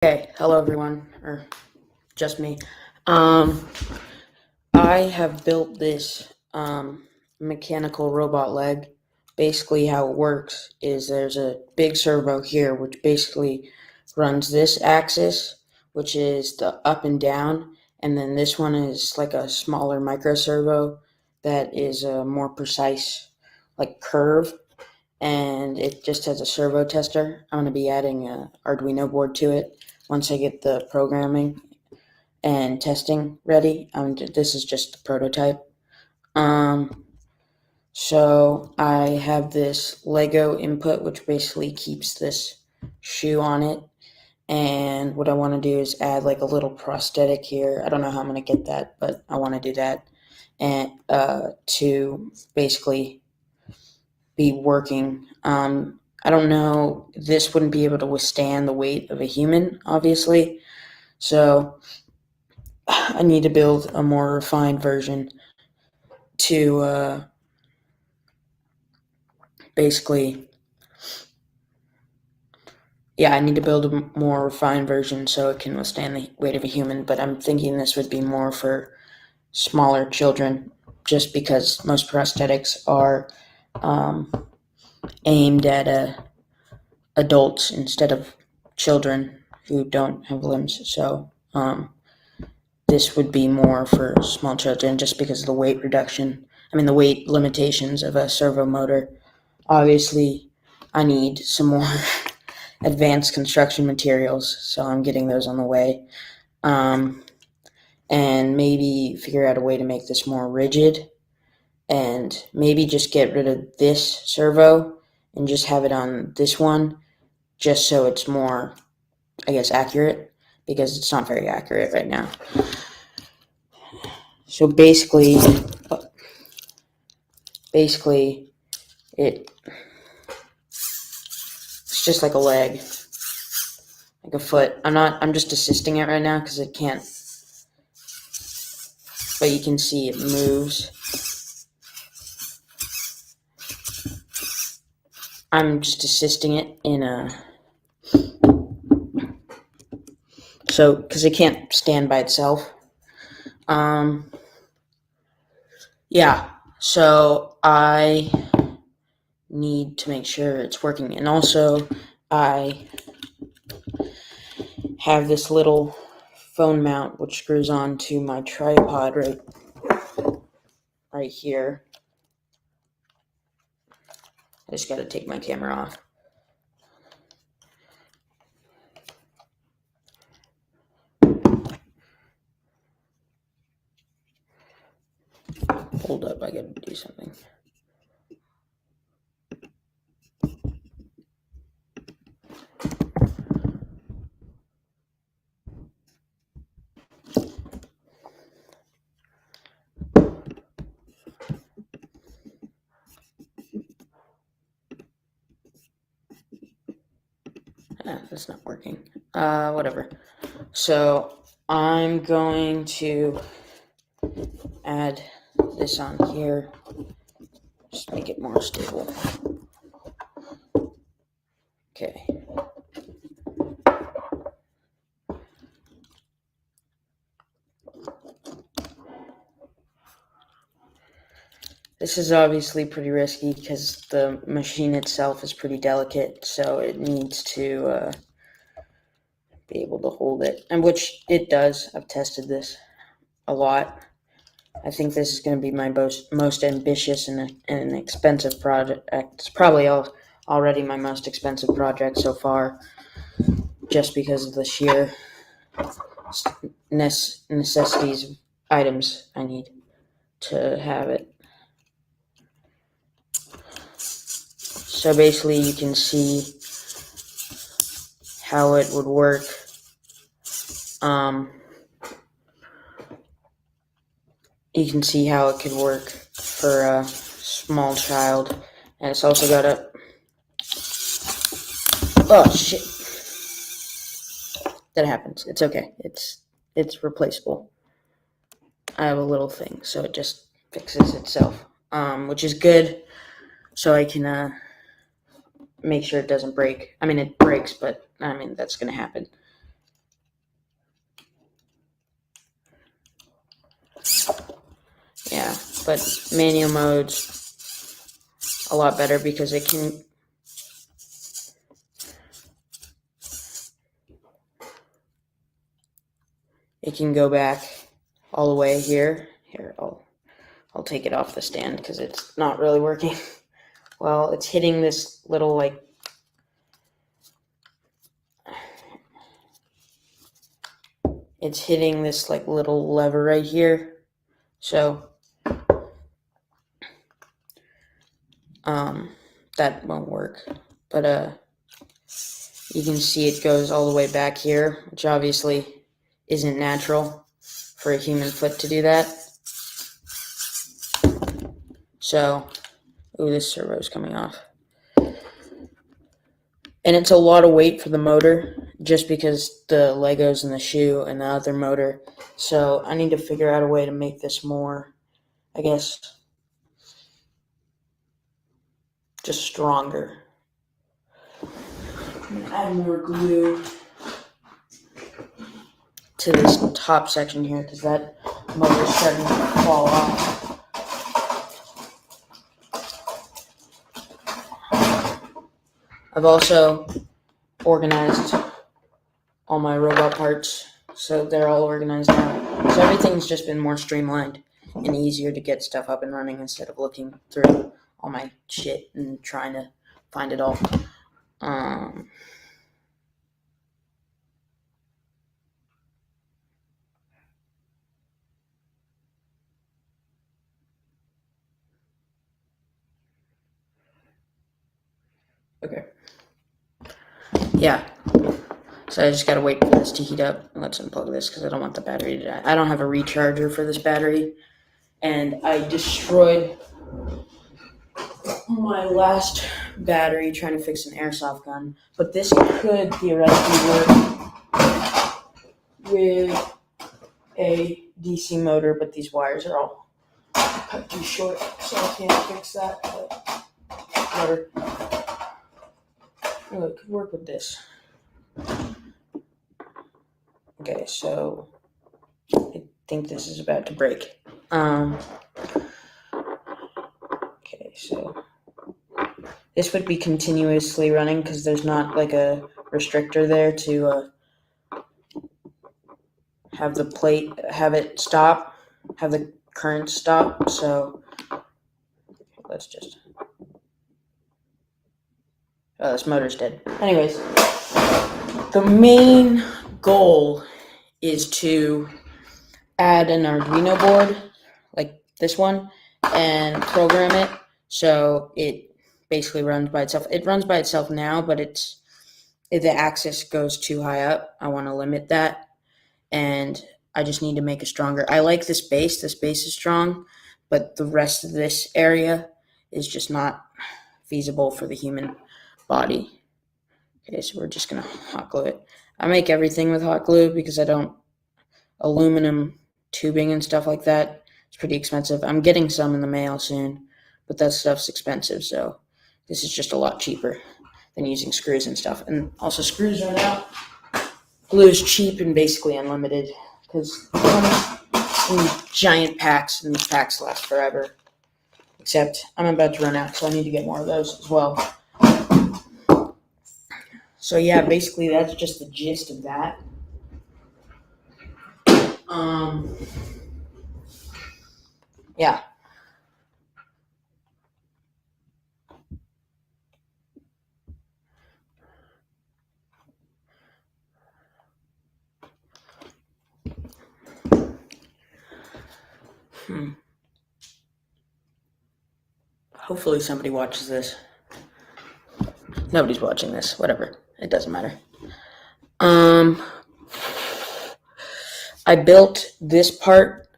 Okay, hello everyone, or just me. Um, I have built this mechanical robot leg. Basically, how it works is there's a big servo here, which basically runs this axis, which is the up and down, and then this one is like a smaller micro servo that is a more precise, like curve, and it just has a servo tester. I'm going to be adding a Arduino board to it once I get the programming and testing ready. This is just the prototype. Um, so I have this Lego input, which basically keeps this shoe on it. And what I want to do is add like a little prosthetic here. I don't know how I'm going to get that, but I want to do that. And to basically be working. I don't know, this wouldn't be able to withstand the weight of a human, obviously. So I need to build a more refined version to basically, yeah, I need to build a more refined version so it can withstand the weight of a human, but I'm thinking this would be more for smaller children, just because most prosthetics are um, aimed at adults instead of children who don't have limbs. So this would be more for small children just because of the weight reduction. I mean, the weight limitations of a servo motor. Obviously, I need some more advanced construction materials, so I'm getting those on the way. And maybe figure out a way to make this more rigid, and maybe just get rid of this servo and just have it on this one, just so it's more, I guess, accurate, because it's not very accurate right now. So basically, it's just like a leg, like a foot. I'm just assisting it right now because it can't, but you can see it moves. I'm just assisting it in so, because it can't stand by itself. Yeah, so I need to make sure it's working. And also, I have this little phone mount which screws on to my tripod right here. I just got to take my camera off. Hold up, I got to do something. That's not working. Whatever. So I'm going to add this on here. Just make it more stable. Okay. This is obviously pretty risky because the machine itself is pretty delicate, so it needs to be able to hold it, and which it does. I've tested this a lot. I think this is going to be my most ambitious and expensive project. It's probably already my most expensive project so far, just because of the sheer necessities items I need to have it. So basically, you can see how it would work. You can see how it could work for a small child, and it's also got a, oh shit, that happens. It's okay. It's replaceable. I have a little thing, so it just fixes itself, which is good. So I can make sure it doesn't break. I mean, it breaks, but I mean that's gonna happen. but manual mode's a lot better because it can go back all the way here. Here, I'll take it off the stand because it's not really working. Well, it's hitting this little like little lever right here. So that won't work. But you can see it goes all the way back here, which obviously isn't natural for a human foot to do that. So, ooh, this servo's coming off. And it's a lot of weight for the motor, just because the Legos in the shoe and the other motor. So I need to figure out a way to make this more, I guess, just stronger. I'm gonna add more glue to this top section here because that motor's starting to fall off. I've also organized all my robot parts, so they're all organized now. So everything's just been more streamlined and easier to get stuff up and running instead of looking through all my shit and trying to find it all. Okay. Yeah. So I just gotta wait for this to heat up. Let's unplug this because I don't want the battery to die. I don't have a recharger for this battery, and I destroyed my last battery trying to fix an airsoft gun. But this could theoretically work with a DC motor, but these wires are all cut too short, so I can't fix that. But whatever. Oh, it could work with this. Okay, so I think this is about to break. Okay, so this would be continuously running because there's not like a restrictor there to have the plate, have it stop, have the current stop. So let's just, oh, this motor's dead. Anyways, the main goal is to add an Arduino board like this one and program it so it basically runs by itself. It runs by itself now, but if the axis goes too high up, I want to limit that, and I just need to make it stronger. I like this base. This base is strong, but the rest of this area is just not feasible for the human body. Okay, so we're just going to hot glue it. I make everything with hot glue because aluminum tubing and stuff like that, it's pretty expensive. I'm getting some in the mail soon, but that stuff's expensive, so this is just a lot cheaper than using screws and stuff. And also, screws run out. Glue is cheap and basically unlimited because it comes in giant packs, and these packs last forever. Except I'm about to run out, so I need to get more of those as well. So yeah, basically that's just the gist of that. Yeah. Hopefully somebody watches this. Nobody's watching this. Whatever. It doesn't matter. I built this part,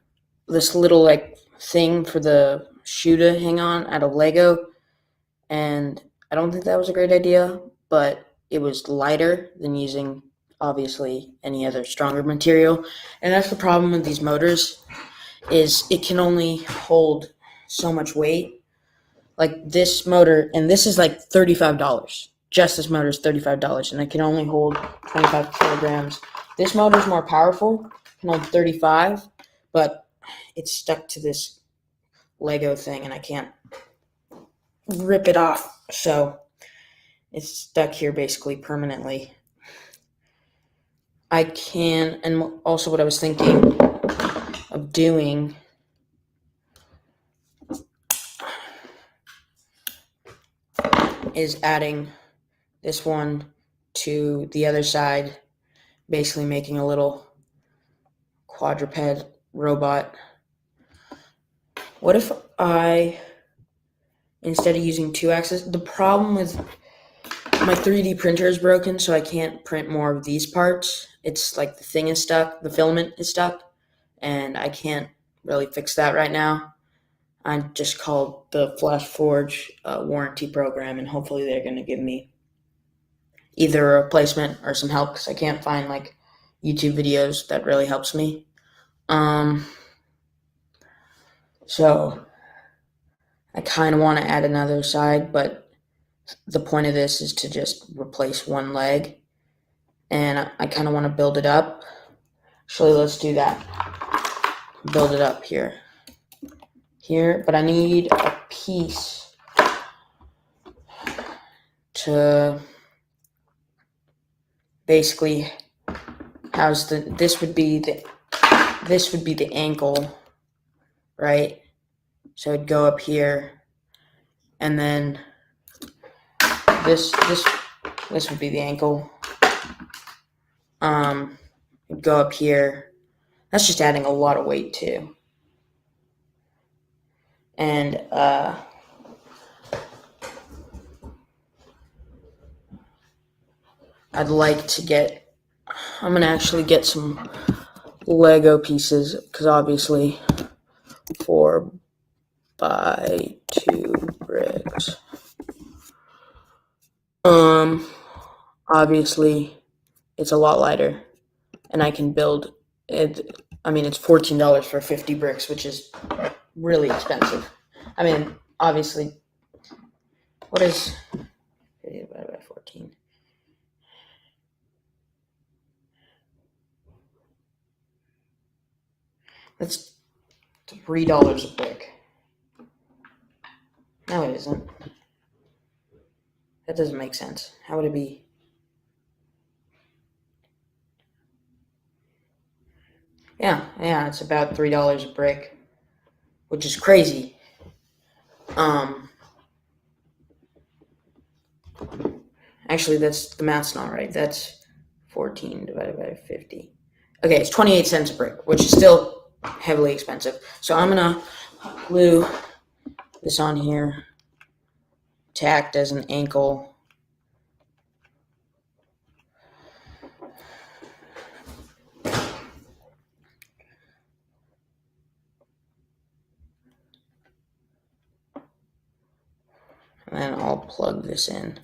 this little like thing for the shoe to hang on out of Lego, and I don't think that was a great idea, but it was lighter than using obviously any other stronger material. And that's the problem with these motors, is it can only hold so much weight. Like this motor, and this is like $35. Just this motor is $35, and it can only hold 25 kilograms. This motor is more powerful, can hold 35, but it's stuck to this Lego thing and I can't rip it off, so it's stuck here basically permanently. I can, and also what I was thinking of doing is adding this one to the other side, basically making a little quadruped robot. What if I, instead of using 2-axis, the problem with my 3D printer is broken, so I can't print more of these parts. It's like the thing is stuck, the filament is stuck, and I can't really fix that right now. I just called the FlashForge warranty program, and hopefully they're going to give me either a replacement or some help, because I can't find like YouTube videos that really helps me. So I kind of want to add another side, but the point of this is to just replace one leg, and I kind of want to build it up. Actually, let's do that. Build it up here, but I need a piece to basically house this would be the ankle, right? So it'd go up here, and then this would be the ankle. It'd go up here. That's just adding a lot of weight too. And I'd like to get, I'm gonna actually get some Lego pieces, because obviously 4x2 bricks. Obviously it's a lot lighter, and I can build it. I mean, it's $14 for 50 bricks, which is really expensive. I mean, obviously, what is 50 divided by 14? That's $3 a brick. No, it isn't. That doesn't make sense. How would it be? Yeah, it's about $3 a brick, which is crazy. Actually, the math's not right. That's 14 divided by 50. Okay, it's 28 cents a brick, which is still heavily expensive. So I'm gonna glue this on here to act as an ankle. And then I'll plug this in.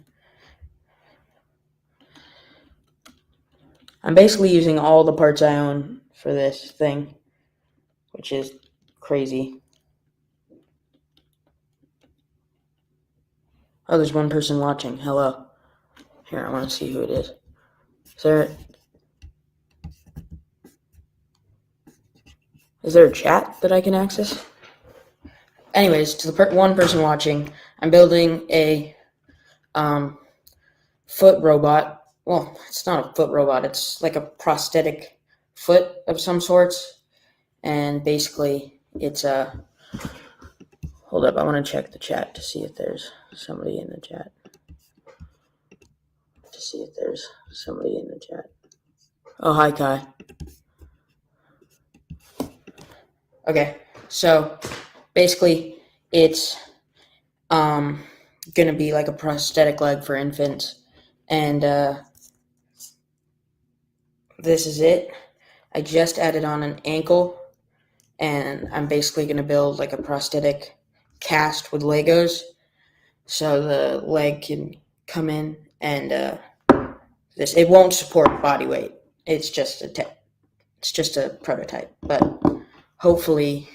I'm basically using all the parts I own for this thing, which is crazy. Oh, there's one person watching. Hello. Here, I want to see who it is. Is there a chat that I can access? Anyways, to the one person watching, I'm building a foot robot. Well, it's not a foot robot. It's like a prosthetic foot of some sorts. And basically, it's a... Hold up, I want to check the chat to see if there's somebody in the chat. Oh, hi, Kai. Okay, so basically, it's gonna be like a prosthetic leg for infants, and this is it. I just added on an ankle, and I'm basically gonna build like a prosthetic cast with Legos, so the leg can come in, and it won't support body weight. It's just a prototype, but hopefully.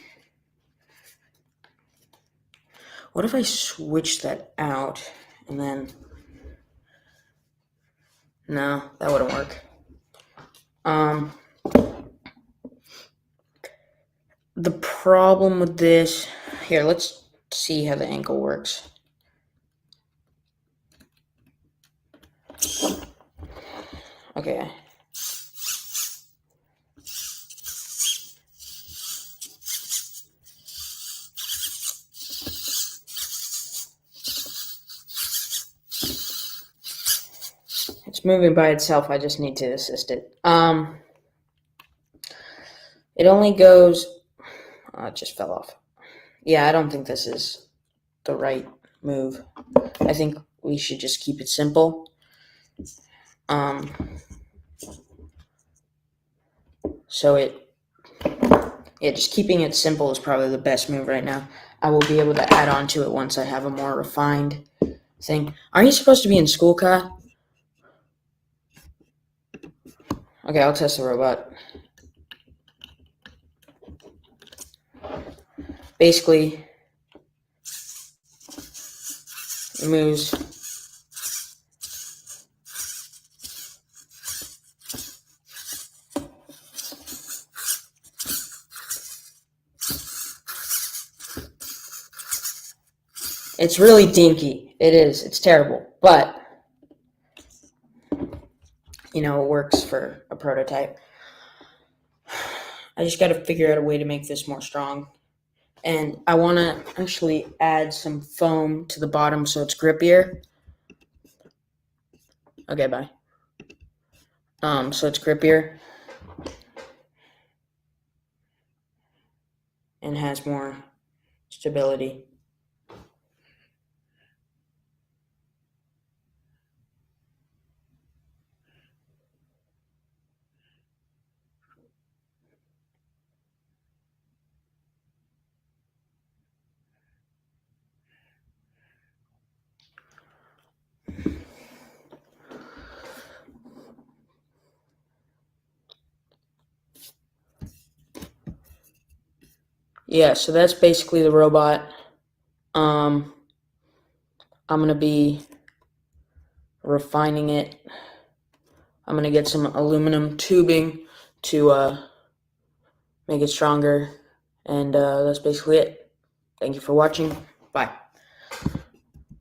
What if I switch that out and then... No, that wouldn't work. The problem with this Here, let's see how the ankle works. Okay. It's moving by itself. I just need to assist it. It only goes. It just fell off. Yeah, I don't think this is the right move. I think we should just keep it simple. Just keeping it simple is probably the best move right now. I will be able to add on to it once I have a more refined thing. Aren't you supposed to be in school, Kai? Okay, I'll test the robot. Basically, it moves. It's really dinky. It is. It's terrible. But, it works for a prototype. I just got to figure out a way to make this more strong. And I want to actually add some foam to the bottom so it's grippier. Okay, bye. So it's grippier and has more stability. Yeah, so that's basically the robot. I'm going to be refining it. I'm going to get some aluminum tubing to make it stronger. And that's basically it. Thank you for watching. Bye.